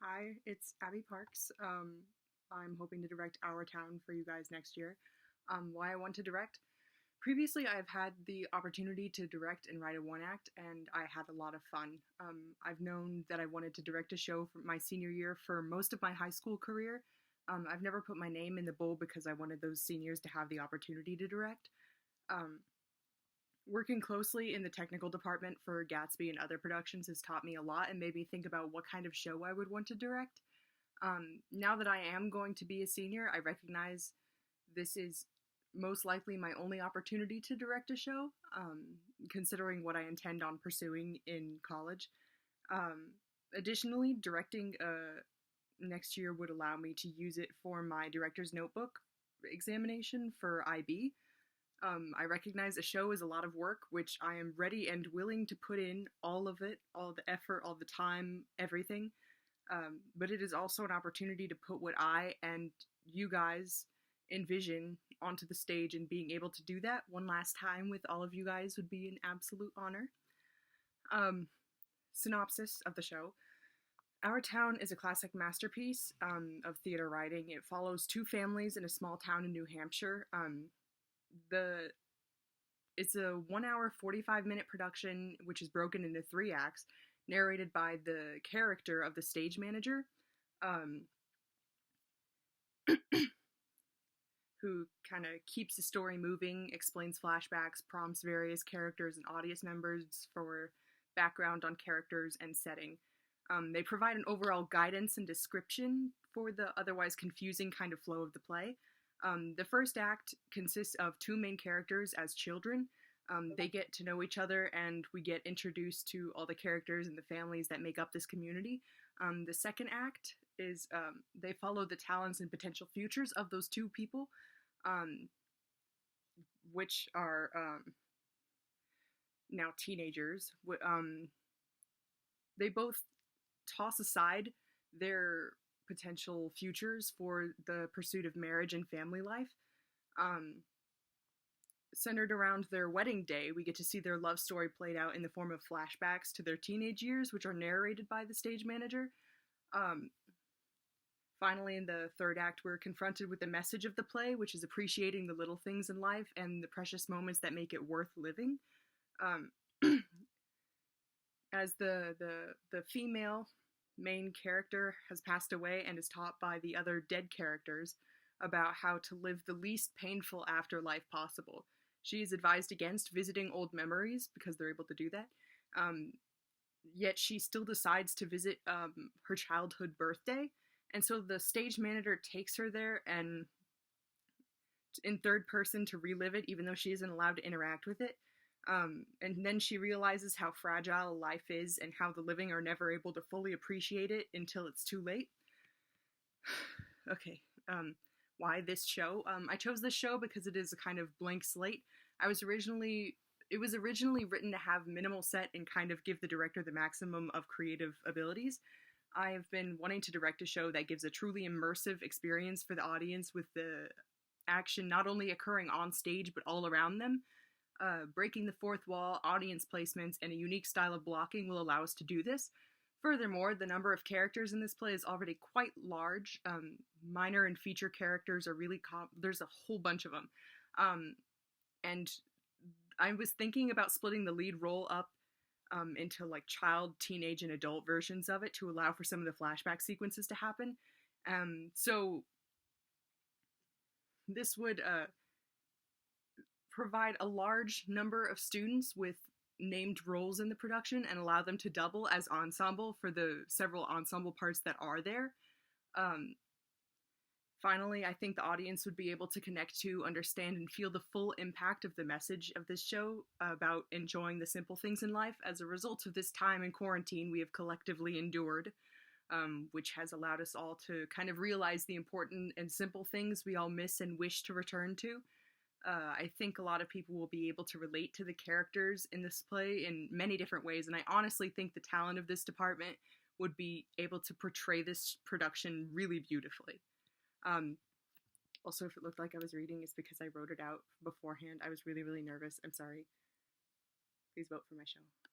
Hi, it's Abby Parks. I'm hoping to direct Our Town for you guys next year. Why I want to direct? Previously, I've had the opportunity to direct and write a one act, and I had a lot of fun. I've known that I wanted to direct a show for my senior year for most of my high school career. I've never put my name in the bowl because I wanted those seniors to have the opportunity to direct. Um, Working closely in the technical department for Gatsby and other productions has taught me a lot and made me think about what kind of show I would want to direct. Now that I am going to be a senior, I recognize this is most likely my only opportunity to direct a show, considering what I intend on pursuing in college. Um, Additionally, directing next year would allow me to use it for my director's notebook examination for IB. I recognize a show is a lot of work, which I am ready and willing to put in all of it, all the effort, all the time, everything. But it is also an opportunity to put what I and you guys envision onto the stage, and being able to do that one last time with all of you guys would be an absolute honor. Um, Synopsis of the show. Our Town is a classic masterpiece of theater writing. It follows two families in a small town in New Hampshire. The It's a 1 hour 45-minute production, which is broken into three acts, narrated by the character of the stage manager, um, who kind of keeps the story moving, explains flashbacks, prompts various characters and audience members for background on characters and setting. They provide an overall guidance and description for the otherwise confusing kind of flow of the play. The first act consists of two main characters as children. They get to know each other, and we get introduced to all the characters and the families that make up this community. The second act is they follow the talents and potential futures of those two people, um, which are now teenagers. They both toss aside their potential futures for the pursuit of marriage and family life. Um, Centered around their wedding day, we get to see their love story played out in the form of flashbacks to their teenage years, which are narrated by the stage manager. Um, Finally, in the third act, we're confronted with the message of the play, which is appreciating the little things in life and the precious moments that make it worth living. Um, as the female main character has passed away and is taught by the other dead characters about how to live the least painful afterlife possible. She is advised against visiting old memories because they're able to do that. Um, Yet she still decides to visit her childhood birthday, and so the stage manager takes her there and in third person to relive it, even though she isn't allowed to interact with it. And then she realizes how fragile life is and how the living are never able to fully appreciate it until it's too late. Okay, why this show? I chose this show because it is a kind of blank slate. It was originally written to have minimal set and kind of give the director the maximum of creative abilities. I've been wanting to direct a show that gives a truly immersive experience for the audience, with the action not only occurring on stage but all around them. Breaking the fourth wall, audience placements, and a unique style of blocking will allow us to do this. Furthermore, the number of characters in this play is already quite large. Minor and feature characters are really there's a whole bunch of them. And I was thinking about splitting the lead role up into like child, teenage, and adult versions of it to allow for some of the flashback sequences to happen. So this would provide a large number of students with named roles in the production and allow them to double as ensemble for the several ensemble parts that are there. Um, Finally, I think the audience would be able to connect to, understand, and feel the full impact of the message of this show about enjoying the simple things in life as a result of this time in quarantine we have collectively endured, which has allowed us all to kind of realize the important and simple things we all miss and wish to return to. I think a lot of people will be able to relate to the characters in this play in many different ways, and I honestly think the talent of this department would be able to portray this production really beautifully. Um, Also, if it looked like I was reading, it's because I wrote it out beforehand. I was really, really nervous. I'm sorry. Please vote for my show.